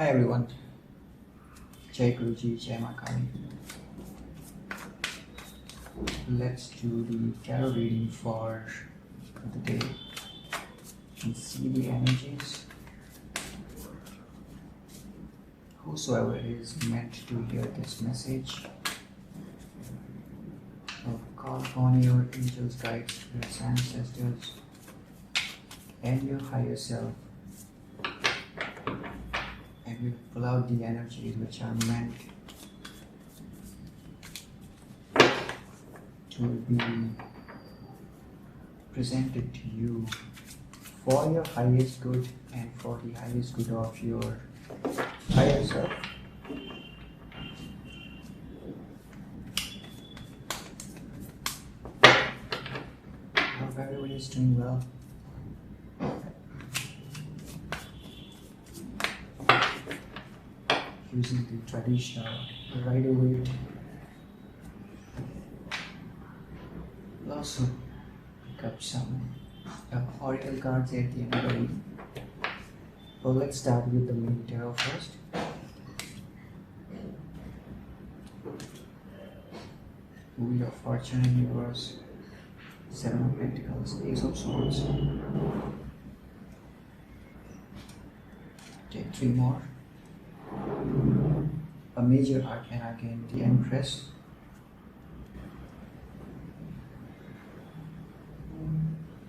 Hi everyone, Jai Guruji, Jai Mahakal. Let's do the tarot reading for the day and see the energies. Whosoever is meant to hear this message, call upon your angels, guides, spirits, ancestors, and your higher self, and we'll pull out the energies which are meant to be presented to you for your highest good and for the highest good of your higher self. Hope everybody is doing well. Using the traditional Rider-Waite. We'll also pick up some Oracle cards at the end of the reading. Well, let's start with the main tarot first. Wheel of Fortune in reverse, Seven of Pentacles, Ace of Swords. Take three more. A major arcana again, the Empress.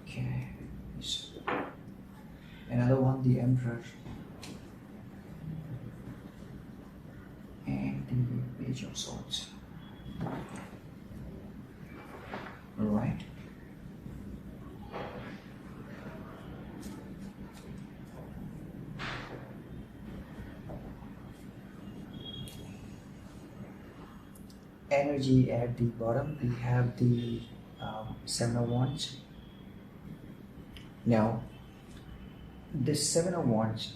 Okay. Another one, the Emperor. And the Page of Swords. Alright. Energy at the bottom, we have the Seven of Wands. Now, this Seven of Wands,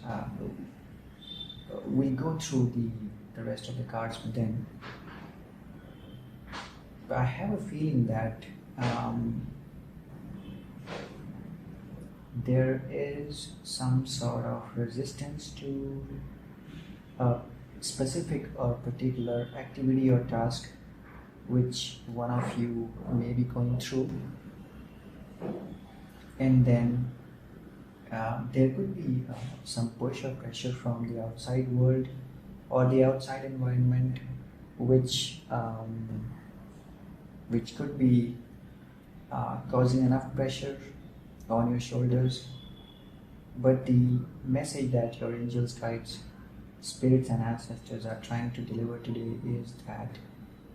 we'll go through the rest of the cards, but then I have a feeling that there is some sort of resistance to a specific or particular activity or task which one of you may be going through, and then there could be some push or pressure from the outside world or the outside environment which could be causing enough pressure on your shoulders. But the message that your angels, guides, spirits and ancestors are trying to deliver today is that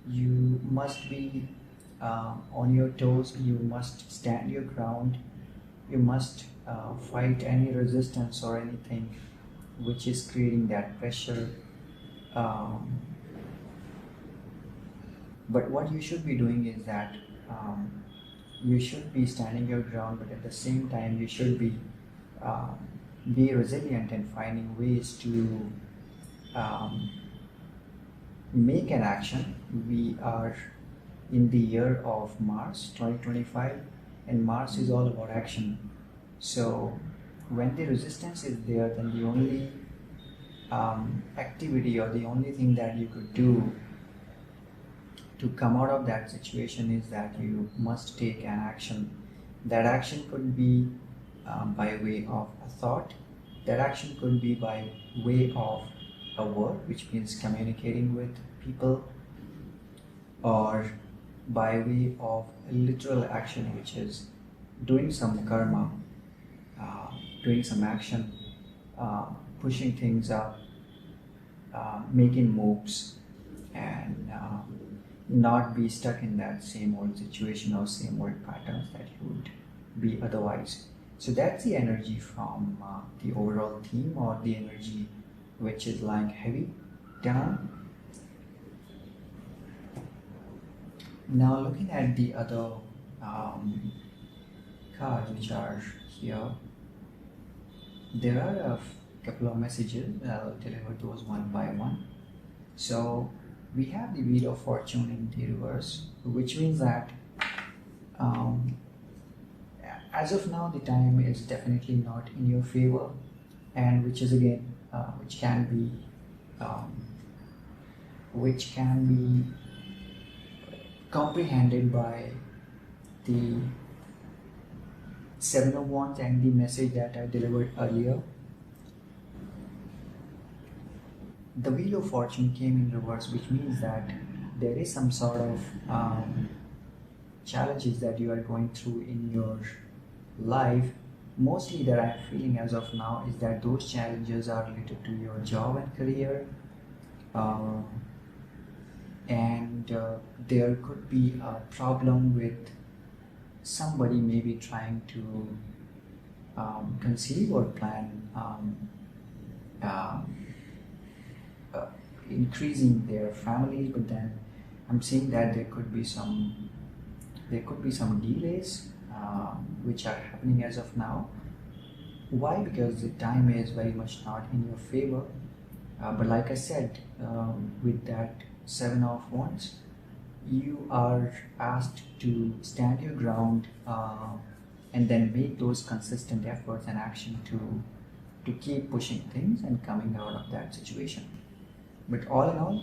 you must be on your toes, you must stand your ground, you must fight any resistance or anything which is creating that pressure. But what you should be doing is that you should be standing your ground, but at the same time you should be resilient and finding ways to make an action. We are in the year of Mars 2025, and Mars is all about action. So when the resistance is there, then the only activity or the only thing that you could do to come out of that situation is that you must take an action. That action could be by way of a thought. That action could be by way of a word, which means communicating with people, or by way of a literal action, which is doing some karma, doing some action, pushing things up, making moves, and not be stuck in that same old situation or same old patterns that you would be otherwise. So that's the energy from the overall theme, or the energy which is lying heavy down. Now looking at the other cards which are here, there are a couple of messages. I'll deliver those one by one. So we have the Wheel of Fortune in the reverse, which means that as of now the time is definitely not in your favor. and which is again which can be comprehended by the Seven of Wands and the message that I delivered earlier. The Wheel of Fortune came in reverse, which means that there is some sort of challenges that you are going through in your life. Mostly that I'm feeling as of now is that those challenges are related to your job and career, and there could be a problem with somebody maybe trying to conceive or plan increasing their family, but then I'm seeing that there could be some delays which are happening as of now. Why? Because the time is very much not in your favor. But like I said, with that Seven of Wands, you are asked to stand your ground and then make those consistent efforts and action to keep pushing things and coming out of that situation. But all in all,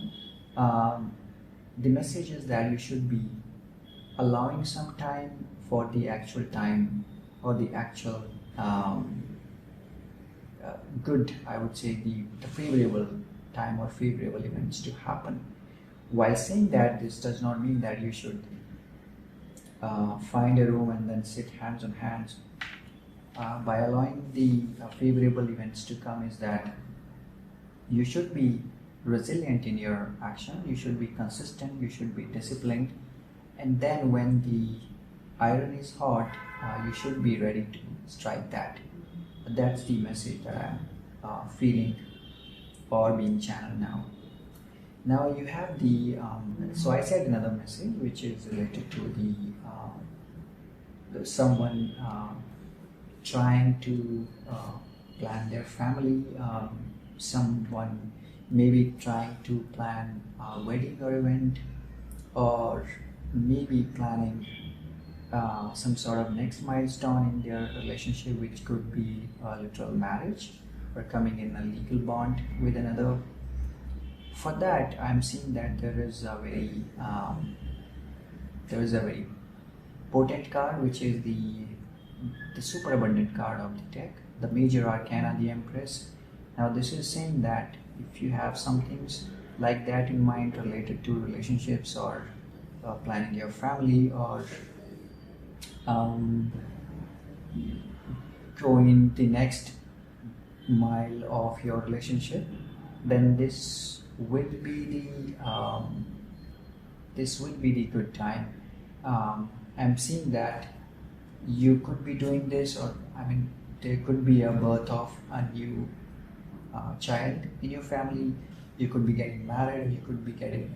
the message is that you should be allowing some time for the actual time or the actual good, I would say, the favorable time or favorable events to happen. While saying that, this does not mean that you should find a room and then sit hands on hands. By allowing the favorable events to come is that you should be resilient in your action, you should be consistent, you should be disciplined, and then when the iron is hot, you should be ready to strike that. That's the message that I'm feeling or being channeled now. Now you have the, so I said another message which is related to the someone trying to plan their family, someone maybe trying to plan a wedding or event, or maybe planning some sort of next milestone in their relationship, which could be a literal marriage or coming in a legal bond with another. For that, I'm seeing that there is a very potent card, which is the super abundant card of the deck, the major arcana, the Empress. Now this is saying that if you have some things like that in mind related to relationships or planning your family or going the next mile of your relationship, then this would be the good time. I'm seeing that you could be doing this, or there could be a birth of a new child in your family. You could be getting married, you could be getting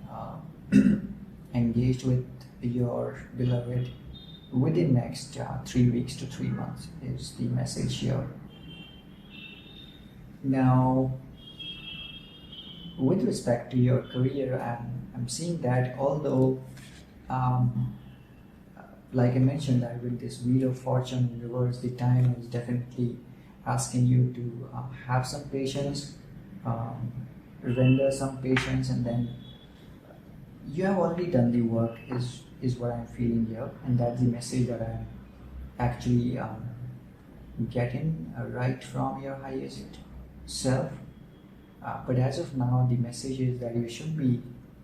engaged with your beloved within next 3 weeks to 3 months is the message here. Now, with respect to your career, I'm seeing that although, like I mentioned, that with this Wheel of Fortune in reverse, the time is definitely asking you to have some patience, render some patience, and then you have already done the work is what I'm feeling here, and that's the message that I'm actually getting right from your highest self. But as of now, the message is that you should be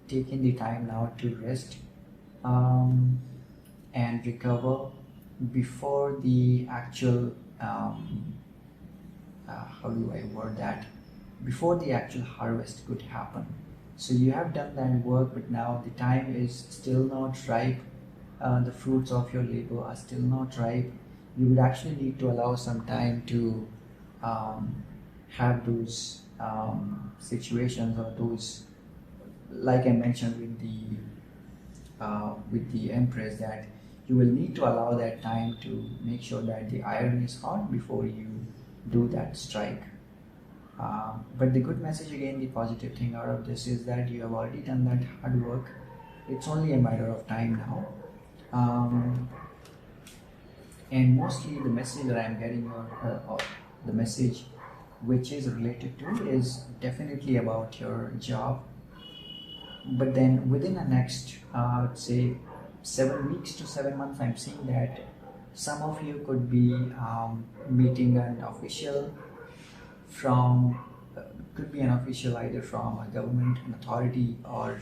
taking the time now to rest and recover before the actual how do I word that? Before the actual harvest could happen. So you have done that work, but now the time is still not ripe. The fruits of your labor are still not ripe. You would actually need to allow some time to have those situations, or those, like I mentioned with the Empress, that you will need to allow that time to make sure that the iron is hot before you do that strike. But the good message, again, the positive thing out of this is that you have already done that hard work. It's only a matter of time now. And mostly the message that I'm getting, or the message which is related to is definitely about your job. But then within the next, let's say 7 weeks to 7 months, I'm seeing that some of you could be meeting an official from, could be an official either from a government, an authority, or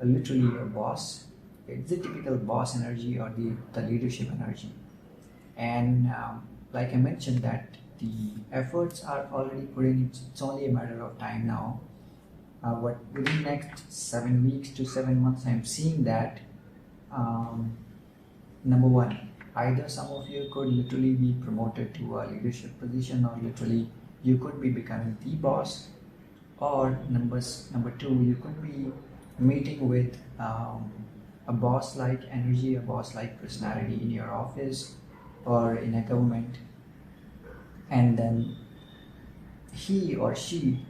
literally your boss. It's the typical boss energy or the leadership energy. And like I mentioned, that the efforts are already put in. It's only a matter of time now. But within the next 7 weeks to 7 months, I'm seeing that number one, either some of you could literally be promoted to a leadership position, or literally you could be becoming the boss, or number two, you could be meeting with a boss-like energy, a boss-like personality in your office or in a government, and then he or she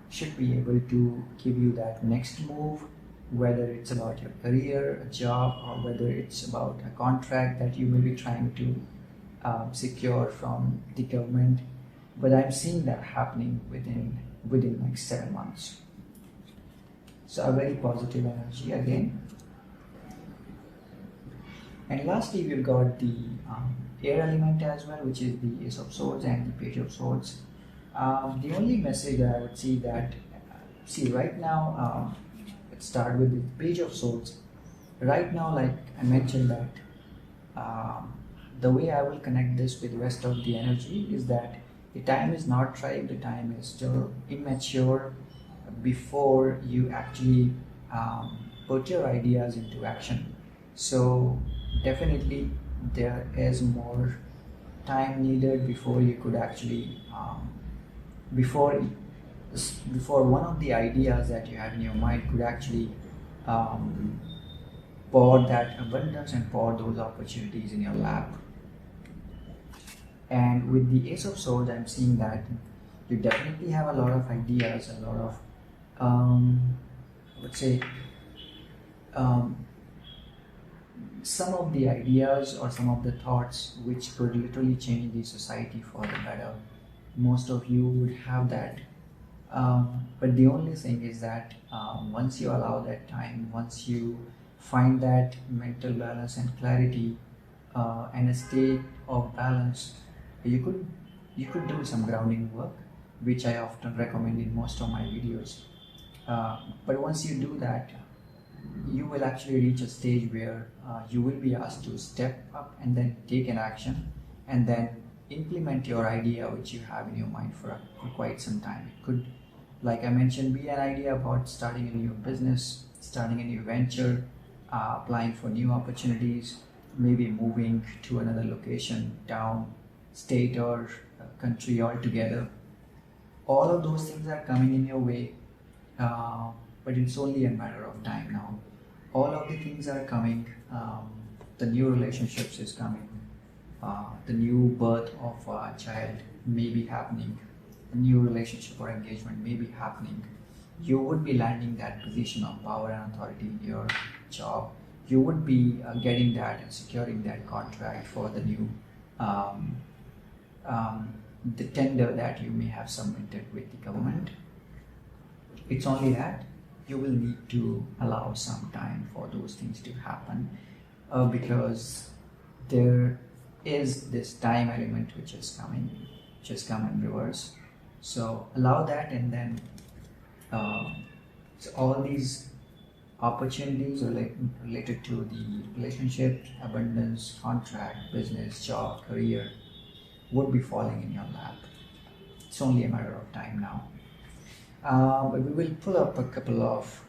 should be able to give you that next move, whether it's about your career, a job, or whether it's about a contract that you may be trying to secure from the government. But I'm seeing that happening within like 7 months. So a very positive energy again. And lastly, we've got the air element as well, which is the Ace of Swords and the Page of Swords. The only message that I would see that, right now, let's start with the Page of Swords. Right now, like I mentioned, that the way I will connect this with the rest of the energy is that the time is not ripe, the time is still immature before you actually put your ideas into action. So definitely there is more time needed before you could actually before one of the ideas that you have in your mind could actually pour that abundance and pour those opportunities in your lap. And with the Ace of Swords, I'm seeing that you definitely have a lot of ideas, a lot of I would say some of the ideas or some of the thoughts which could literally change the society for the better. Most of you would have that, but the only thing is that once you allow that time, once you find that mental balance and clarity and a state of balance, you could do some grounding work, which I often recommend in most of my videos. But once you do that, you will actually reach a stage where you will be asked to step up and then take an action and then implement your idea which you have in your mind for quite some time. It could, like I mentioned, be an idea about starting a new business, starting a new venture, applying for new opportunities, maybe moving to another location, town, state, or country altogether. All of those things are coming in your way, but it's only a matter of time now. All of the things are coming. The new relationships is coming. The new birth of a child may be happening. A new relationship or engagement may be happening. You would be landing that position of power and authority in your job. You would be getting that and securing that contract for the new the tender that you may have submitted with the government. It's only that you will need to allow some time for those things to happen, because there is this time element which is coming, which has come in reverse. So allow that, and then so all these opportunities related to the relationship, abundance, contract, business, job, career would be falling in your lap. It's only a matter of time now. But we will pull up a couple of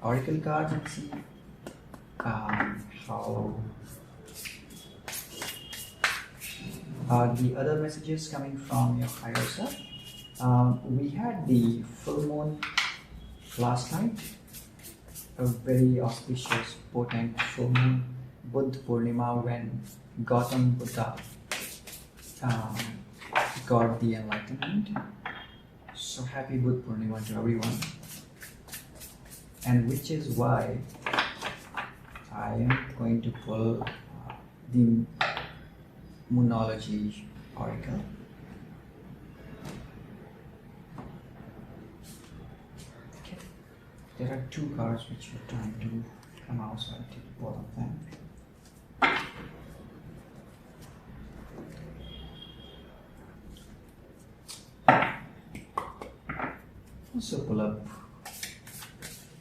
oracle cards and see how the other messages coming from your higher self. We had the full moon last night, a very auspicious, potent full moon, Buddha Purnima, when Gautam Buddha got the enlightenment. So happy Buddha Purnima to everyone. And which is why I am going to pull the Moonology Oracle. there are two cards which are trying to come out, so I'll take both of them. Also pull up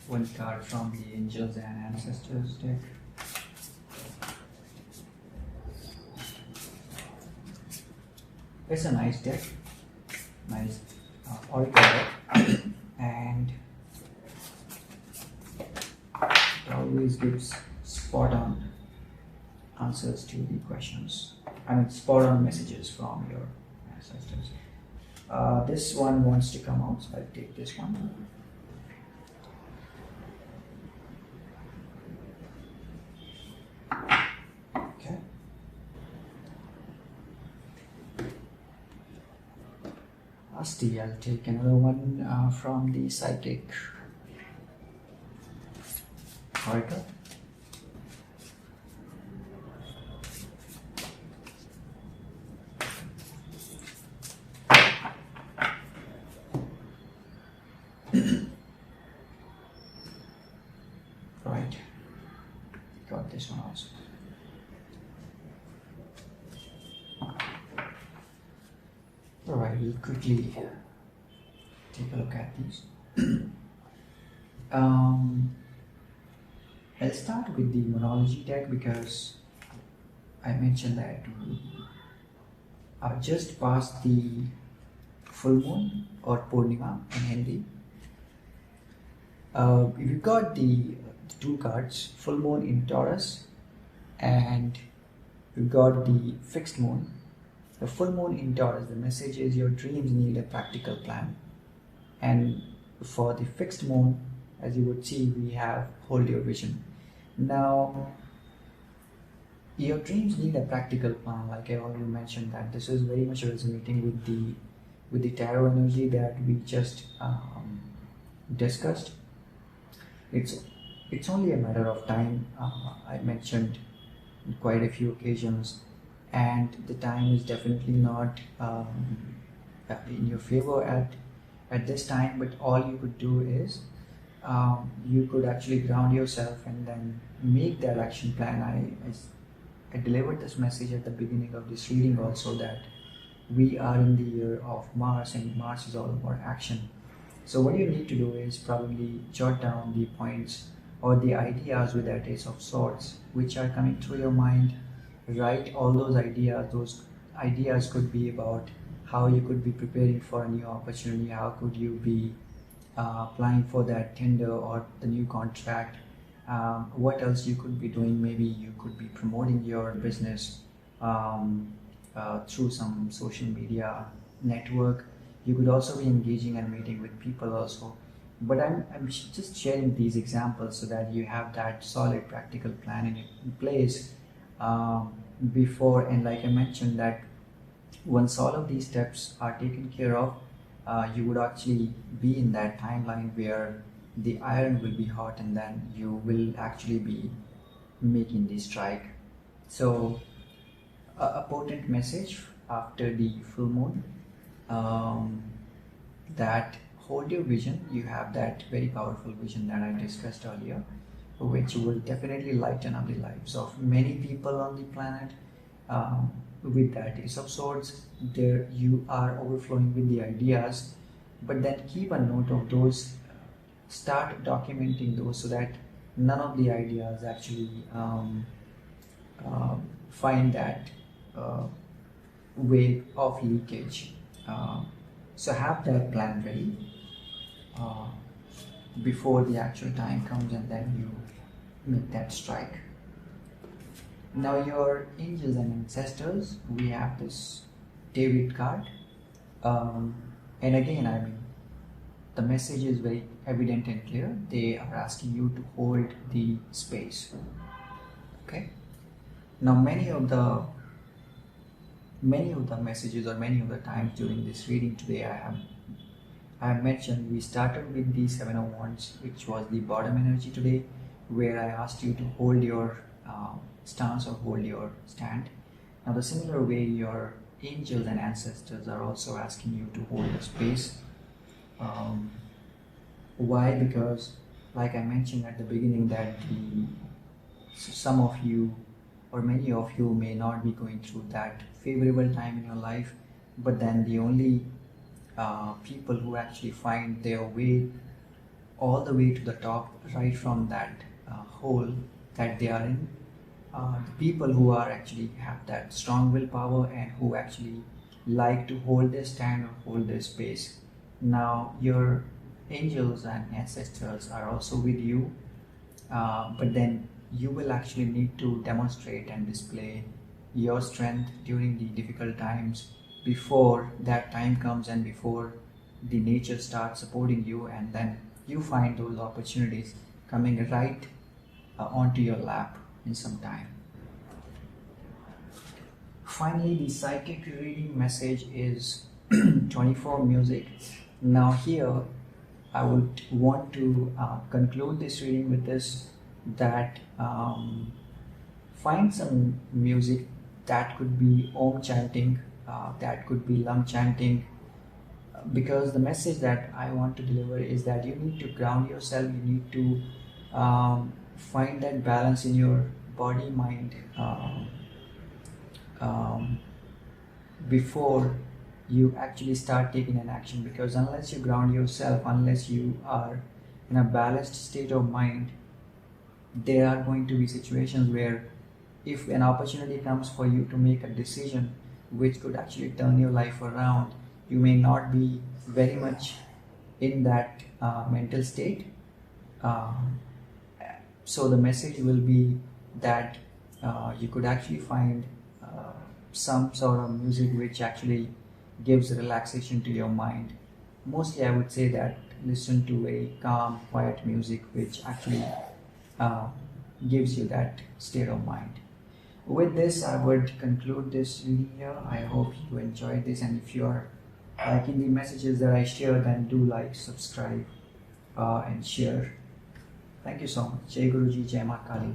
one card from the Angels and Ancestors deck. It's a nice deck, nice Oracle deck, and it always gives spot on answers to the questions. I mean, spot on messages from your ancestors. This one wants to come out, so I'll take this one. Okay. Asti, I'll take another one from the Psychic Oracle. Right, got this one also. Alright, we'll quickly take a look at these. I'll start with the Monology deck because I mentioned that I've just passed the full moon or Purnima in Hindi. We've got the two cards, full moon in Taurus, and we've got the fixed moon. The full moon in Taurus, the message is your dreams need a practical plan. And for the fixed moon, as you would see, we have hold your vision. Now, your dreams need a practical plan. Like I already mentioned, that this is very much resonating with the tarot energy that we just discussed. It's only a matter of time. I mentioned in quite a few occasions, and the time is definitely not in your favor at this time. But all you could do is you could actually ground yourself and then make that action plan. I delivered this message at the beginning of this reading also, that we are in the year of Mars, and Mars is all about action. So what you need to do is probably jot down the points or the ideas with that Ace of Swords which are coming through your mind. Write all those ideas. Those ideas could be about how you could be preparing for a new opportunity, how could you be applying for that tender or the new contract, what else you could be doing. Maybe you could be promoting your business through some social media network. You could also be engaging and meeting with people also. But I'm just sharing these examples so that you have that solid practical plan in place before. And like I mentioned, that once all of these steps are taken care of, you would actually be in that timeline where the iron will be hot, and then you will actually be making the strike. So a potent message after the full moon, that hold your vision. You have that very powerful vision that I discussed earlier, which will definitely lighten up the lives of many people on the planet. With that Ace of Swords, there you are overflowing with the ideas, but then keep a note of those. Start documenting those so that none of the ideas actually find that way of leakage. So have that plan ready before the actual time comes, and then you make that strike. Now your angels and ancestors, we have this David card, and again, I mean, the message is very evident and clear. They are asking you to hold the space. Okay. Now many of the messages, or many of the times during this reading today, I have mentioned we started with the Seven of Wands, which was the bottom energy today, where I asked you to hold your stance or hold your stand. Now the similar way, your angels and ancestors are also asking you to hold the space. Why? Because like I mentioned at the beginning, that some of you or many of you may not be going through that favorable time in your life, but then the only people who actually find their way all the way to the top, right from that hole that they are in, the people who are actually have that strong willpower and who actually like to hold their stand or hold their space. Now your angels and ancestors are also with you, but then you will actually need to demonstrate and display your strength during the difficult times before that time comes and before the nature starts supporting you, and then you find those opportunities coming right onto your lap in some time. Finally, the psychic reading message is 24 music. Now here I would want to conclude this reading with this, that find some music that could be Om chanting, that could be Lam chanting, because the message that I want to deliver is that you need to ground yourself, you need to find that balance in your body, mind, before you actually start taking an action, because unless you ground yourself, unless you are in a balanced state of mind, there are going to be situations where if an opportunity comes for you to make a decision which could actually turn your life around, you may not be very much in that mental state. So the message will be that you could actually find some sort of music which actually gives relaxation to your mind. Mostly I would say that listen to a calm, quiet music which actually gives you that state of mind. With this, I would conclude this reading here. I hope you enjoyed this, and if you are liking the messages that I share, then do like, subscribe, and share. Thank you so much. Jai Guruji, Jai Mahakal.